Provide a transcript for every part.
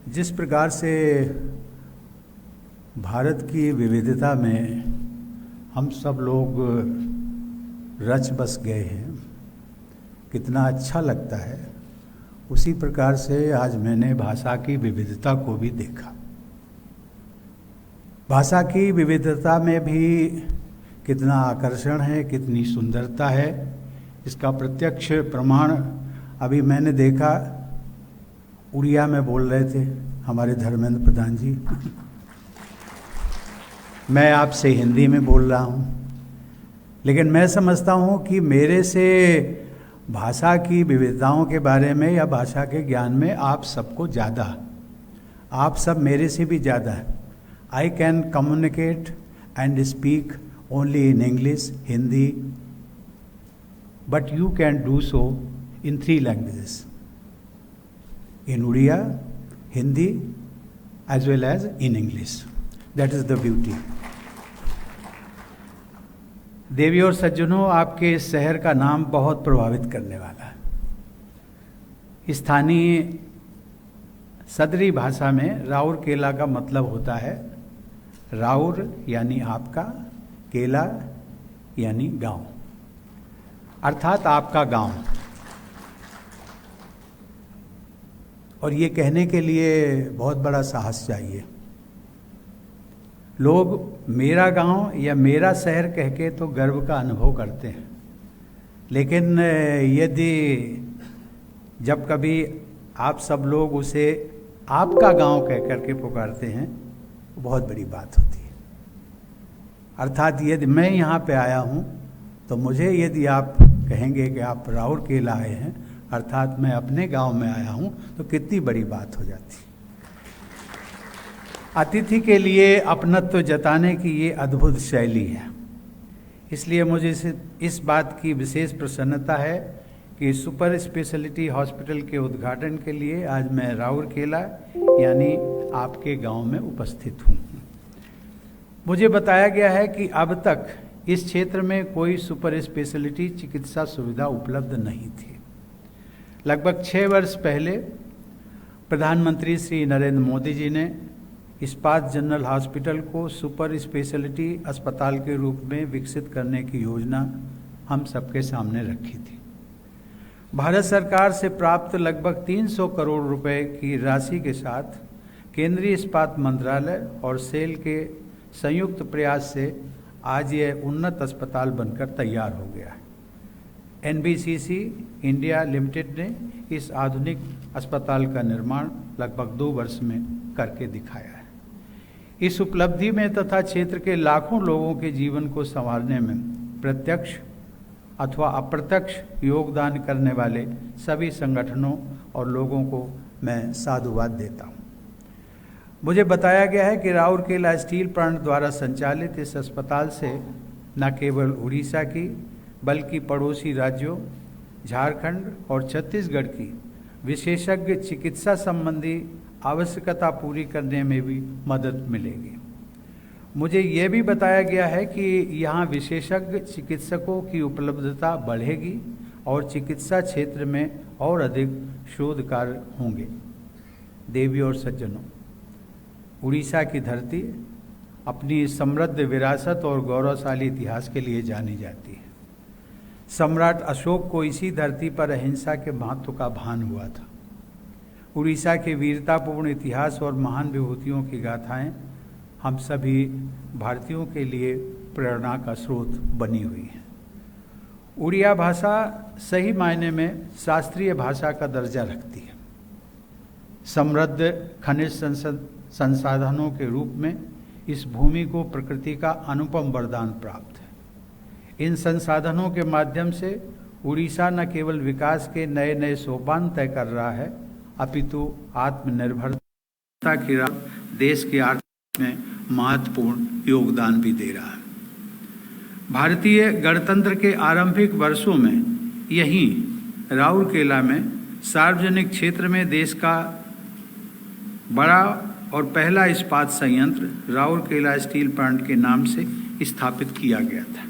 जिस प्रकार से भारत की विविधता में हम सब लोग रच बस गए हैं, कितना अच्छा लगता है। उसी प्रकार से आज मैंने भाषा की विविधता को भी देखा। भाषा की विविधता में भी कितना आकर्षण है, कितनी सुंदरता है, इसका प्रत्यक्ष प्रमाण अभी मैंने देखा। उड़िया में बोल रहे थे हमारे धर्मेंद्र प्रधान जी मैं आपसे हिंदी में बोल रहा हूँ, लेकिन मैं समझता हूँ कि मेरे से भाषा की विविधताओं के बारे में या भाषा के ज्ञान में आप सबको ज़्यादा, आप सब मेरे से भी ज़्यादा है। I can communicate and speak only in English, Hindi, but you can do so in 3 languages, in Odia, Hindi, as well as in English. That is the beauty. देवी और सज्जनों, आपके इस शहर का नाम बहुत प्रभावित करने वाला है। स्थानीय सदरी भाषा में राउर केला का मतलब होता है, राउर यानी आपका, केला यानी गांव, अर्थात आपका गांव। और ये कहने के लिए बहुत बड़ा साहस चाहिए। लोग मेरा गांव या मेरा शहर कह के तो गर्व का अनुभव करते हैं, लेकिन यदि जब कभी आप सब लोग उसे आपका गांव कह करके पुकारते हैं, तो बहुत बड़ी बात होती है। अर्थात यदि मैं यहाँ पे आया हूँ तो मुझे यदि आप कहेंगे कि आप राउर केला आए हैं, अर्थात मैं अपने गांव में आया हूं, तो कितनी बड़ी बात हो जाती। अतिथि के लिए अपनत्व जताने की ये अद्भुत शैली है। इसलिए मुझे इस बात की विशेष प्रसन्नता है कि सुपर स्पेशलिटी हॉस्पिटल के उद्घाटन के लिए आज मैं राउर केला यानी आपके गांव में उपस्थित हूं। मुझे बताया गया है कि अब तक इस क्षेत्र में कोई सुपर स्पेशलिटी चिकित्सा सुविधा उपलब्ध नहीं थी। लगभग 6 वर्ष पहले प्रधानमंत्री श्री नरेंद्र मोदी जी ने इस्पात जनरल हॉस्पिटल को सुपर स्पेशलिटी अस्पताल के रूप में विकसित करने की योजना हम सबके सामने रखी थी। भारत सरकार से प्राप्त लगभग 300 करोड़ रुपए की राशि के साथ केंद्रीय इस्पात मंत्रालय और सेल के संयुक्त प्रयास से आज यह उन्नत अस्पताल बनकर तैयार हो गया है। NBCC इंडिया लिमिटेड ने इस आधुनिक अस्पताल का निर्माण लगभग 2 वर्ष में करके दिखाया है। इस उपलब्धि में तथा क्षेत्र के लाखों लोगों के जीवन को संवारने में प्रत्यक्ष अथवा अप्रत्यक्ष योगदान करने वाले सभी संगठनों और लोगों को मैं साधुवाद देता हूँ। मुझे बताया गया है कि राउरकेला स्टील प्लांट द्वारा संचालित इस अस्पताल से न केवल उड़ीसा की बल्कि पड़ोसी राज्यों झारखंड और छत्तीसगढ़ की विशेषज्ञ चिकित्सा संबंधी आवश्यकता पूरी करने में भी मदद मिलेगी। मुझे ये भी बताया गया है कि यहाँ विशेषज्ञ चिकित्सकों की उपलब्धता बढ़ेगी और चिकित्सा क्षेत्र में और अधिक शोध कार्य होंगे। देवी और सज्जनों, उड़ीसा की धरती अपनी समृद्ध विरासत और गौरवशाली इतिहास के लिए जानी जाती है। सम्राट अशोक को इसी धरती पर अहिंसा के महत्व का भान हुआ था। उड़ीसा के वीरतापूर्ण इतिहास और महान विभूतियों की गाथाएं हम सभी भारतीयों के लिए प्रेरणा का स्रोत बनी हुई हैं। उड़िया भाषा सही मायने में शास्त्रीय भाषा का दर्जा रखती है। समृद्ध खनिज संसाधनों के रूप में इस भूमि को प्रकृति का अनुपम वरदान प्राप्त है। इन संसाधनों के माध्यम से उड़ीसा न केवल विकास के नए नए सोपान तय कर रहा है, अपितु आत्मनिर्भरता की राह देश की आर्थिक में महत्वपूर्ण योगदान भी दे रहा है। भारतीय गणतंत्र के आरंभिक वर्षों में यहीं राउरकेला में सार्वजनिक क्षेत्र में देश का बड़ा और पहला इस्पात संयंत्र राउरकेला स्टील प्लांट के नाम से स्थापित किया गया था।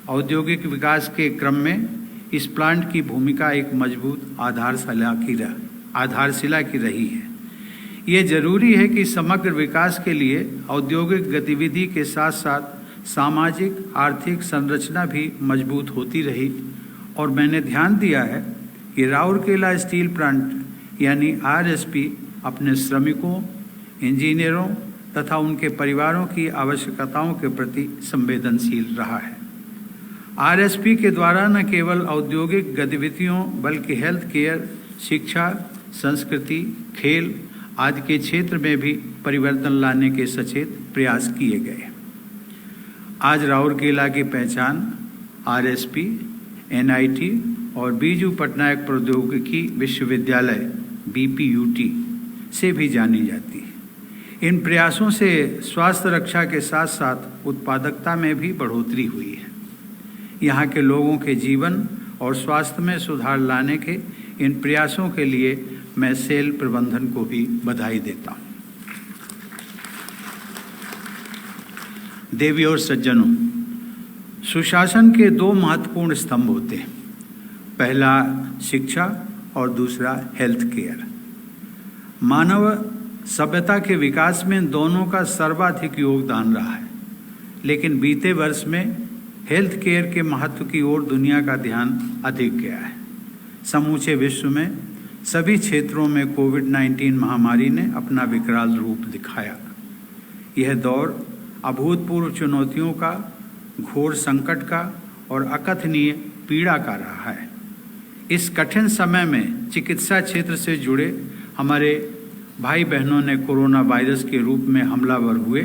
औद्योगिक विकास के क्रम में इस प्लांट की भूमिका एक मजबूत आधारशिला की रही है। ये जरूरी है कि समग्र विकास के लिए औद्योगिक गतिविधि के साथ साथ सामाजिक आर्थिक संरचना भी मजबूत होती रही। और मैंने ध्यान दिया है कि राउरकेला स्टील प्लांट यानी RSP अपने श्रमिकों, इंजीनियरों तथा उनके परिवारों की आवश्यकताओं के प्रति संवेदनशील रहा है। RSP के द्वारा न केवल औद्योगिक गतिविधियों बल्कि हेल्थ केयर, शिक्षा, संस्कृति, खेल आदि के क्षेत्र में भी परिवर्तन लाने के सचेत प्रयास किए गए। आज राउरकेला की पहचान RSP, NIT और बीजू पटनायक प्रौद्योगिकी विश्वविद्यालय BPUT से भी जानी जाती है। इन प्रयासों से स्वास्थ्य रक्षा के साथ साथ उत्पादकता में भी बढ़ोतरी हुई है। यहाँ के लोगों के जीवन और स्वास्थ्य में सुधार लाने के इन प्रयासों के लिए मैं सेल प्रबंधन को भी बधाई देता हूँ। देवी और सज्जनों, सुशासन के दो महत्वपूर्ण स्तंभ होते हैं, पहला शिक्षा और दूसरा हेल्थ केयर। मानव सभ्यता के विकास में दोनों का सर्वाधिक योगदान रहा है, लेकिन बीते वर्ष में हेल्थ केयर के महत्व की ओर दुनिया का ध्यान अधिक गया है। समूचे विश्व में सभी क्षेत्रों में कोविड-19 महामारी ने अपना विकराल रूप दिखाया। यह दौर अभूतपूर्व चुनौतियों का, घोर संकट का और अकथनीय पीड़ा का रहा है। इस कठिन समय में चिकित्सा क्षेत्र से जुड़े हमारे भाई बहनों ने कोरोना वायरस के रूप में हमलावर हुए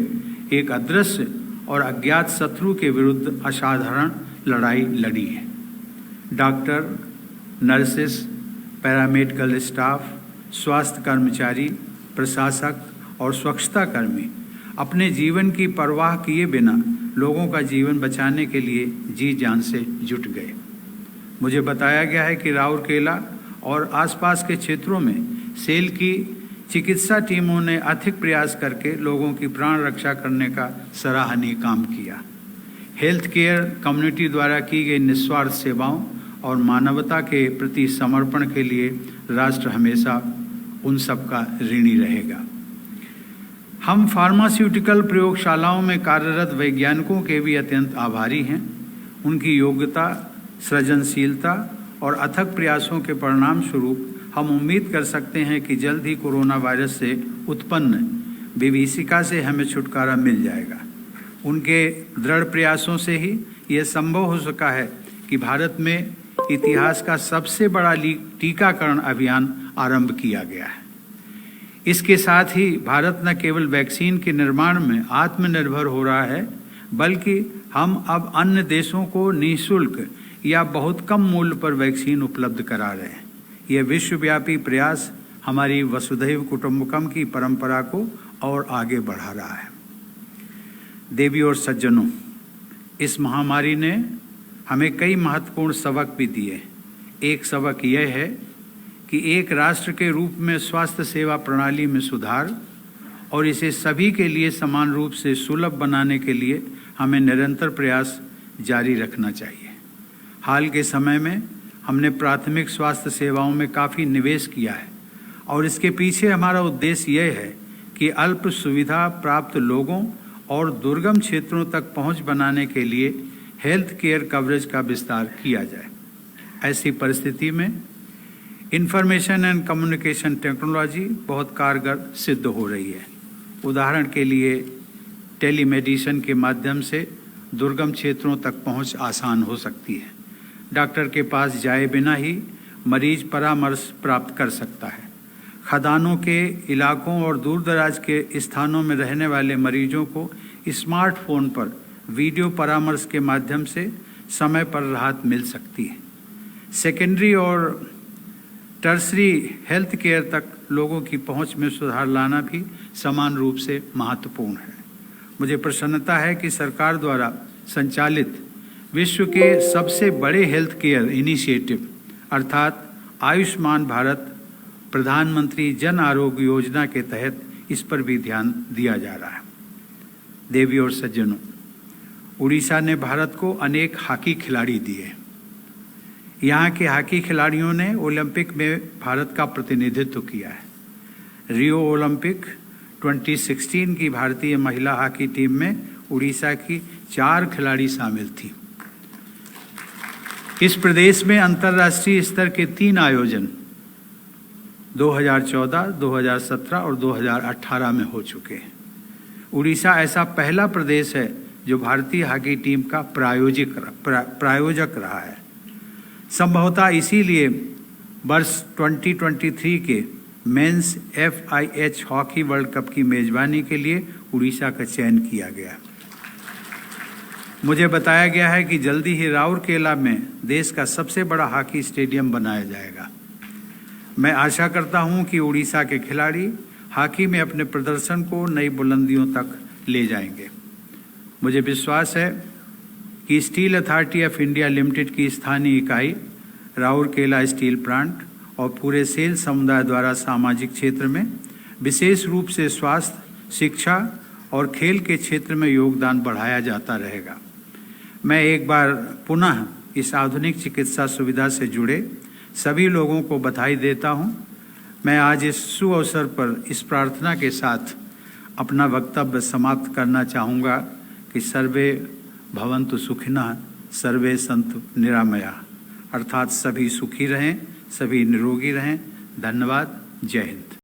एक अदृश्य और अज्ञात शत्रु के विरुद्ध असाधारण लड़ाई लड़ी है। डॉक्टर, नर्सेस, पैरामेडिकल स्टाफ, स्वास्थ्य कर्मचारी, प्रशासक और स्वच्छता कर्मी अपने जीवन की परवाह किए बिना लोगों का जीवन बचाने के लिए जी जान से जुट गए। मुझे बताया गया है कि राउरकेला और आसपास के क्षेत्रों में सेल की चिकित्सा टीमों ने अथक प्रयास करके लोगों की प्राण रक्षा करने का सराहनीय काम किया। हेल्थ केयर कम्युनिटी द्वारा की गई निस्वार्थ सेवाओं और मानवता के प्रति समर्पण के लिए राष्ट्र हमेशा उन सब का ऋणी रहेगा। हम फार्मास्यूटिकल प्रयोगशालाओं में कार्यरत वैज्ञानिकों के भी अत्यंत आभारी हैं। उनकी योग्यता, सृजनशीलता और अथक प्रयासों के परिणाम स्वरूप हम उम्मीद कर सकते हैं कि जल्द ही कोरोना वायरस से उत्पन्न विभीषिका से हमें छुटकारा मिल जाएगा। उनके दृढ़ प्रयासों से ही यह संभव हो सका है कि भारत में इतिहास का सबसे बड़ा टीकाकरण अभियान आरंभ किया गया है। इसके साथ ही भारत न केवल वैक्सीन के निर्माण में आत्मनिर्भर हो रहा है, बल्कि हम अब अन्य देशों को निःशुल्क या बहुत कम मूल्य पर वैक्सीन उपलब्ध करा रहे हैं। यह विश्वव्यापी प्रयास हमारी वसुधैव कुटुंबकम की परंपरा को और आगे बढ़ा रहा है। देवी और सज्जनों, इस महामारी ने हमें कई महत्वपूर्ण सबक भी दिए। एक सबक यह है कि एक राष्ट्र के रूप में स्वास्थ्य सेवा प्रणाली में सुधार और इसे सभी के लिए समान रूप से सुलभ बनाने के लिए हमें निरंतर प्रयास जारी रखना चाहिए। हाल के समय में हमने प्राथमिक स्वास्थ्य सेवाओं में काफ़ी निवेश किया है और इसके पीछे हमारा उद्देश्य यह है कि अल्प सुविधा प्राप्त लोगों और दुर्गम क्षेत्रों तक पहुंच बनाने के लिए हेल्थ केयर कवरेज का विस्तार किया जाए। ऐसी परिस्थिति में इंफॉर्मेशन एंड कम्युनिकेशन टेक्नोलॉजी बहुत कारगर सिद्ध हो रही है। उदाहरण के लिए टेलीमेडिसिन के माध्यम से दुर्गम क्षेत्रों तक पहुंच आसान हो सकती है। डॉक्टर के पास जाए बिना ही मरीज परामर्श प्राप्त कर सकता है। खदानों के इलाकों और दूर दराज के स्थानों में रहने वाले मरीजों को स्मार्टफोन पर वीडियो परामर्श के माध्यम से समय पर राहत मिल सकती है। सेकेंडरी और टर्सरी हेल्थ केयर तक लोगों की पहुंच में सुधार लाना भी समान रूप से महत्वपूर्ण है। मुझे प्रसन्नता है कि सरकार द्वारा संचालित विश्व के सबसे बड़े हेल्थ केयर इनिशिएटिव अर्थात आयुष्मान भारत प्रधानमंत्री जन आरोग्य योजना के तहत इस पर भी ध्यान दिया जा रहा है। देवी और सज्जनों, उड़ीसा ने भारत को अनेक हॉकी खिलाड़ी दिए। यहाँ के हॉकी खिलाड़ियों ने ओलंपिक में भारत का प्रतिनिधित्व किया है। रियो ओलंपिक 2016 की भारतीय महिला हॉकी टीम में उड़ीसा की 4 खिलाड़ी शामिल थी। इस प्रदेश में अंतर्राष्ट्रीय स्तर के 3 आयोजन 2014, 2017 और 2018 में हो चुके हैं। उड़ीसा ऐसा पहला प्रदेश है जो भारतीय हॉकी टीम का प्रायोजक रहा है। संभवतः इसीलिए वर्ष 2023 के men's FIH hockey world cup की मेजबानी के लिए उड़ीसा का चयन किया गया। मुझे बताया गया है कि जल्दी ही राउरकेला में देश का सबसे बड़ा हॉकी स्टेडियम बनाया जाएगा। मैं आशा करता हूं कि उड़ीसा के खिलाड़ी हॉकी में अपने प्रदर्शन को नई बुलंदियों तक ले जाएंगे। मुझे विश्वास है कि steel authority of India limited की स्थानीय इकाई राउरकेला स्टील प्लांट और पूरे सेल समुदाय द्वारा सामाजिक क्षेत्र में विशेष रूप से स्वास्थ्य, शिक्षा और खेल के क्षेत्र में योगदान बढ़ाया जाता रहेगा। मैं एक बार पुनः इस आधुनिक चिकित्सा सुविधा से जुड़े सभी लोगों को बधाई देता हूं। मैं आज इस शुभ अवसर पर इस प्रार्थना के साथ अपना वक्तव्य समाप्त करना चाहूँगा कि सर्वे भवन्तु सुखिनः, सर्वे सन्तु निरामया, अर्थात सभी सुखी रहें, सभी निरोगी रहें। धन्यवाद। जय हिंद।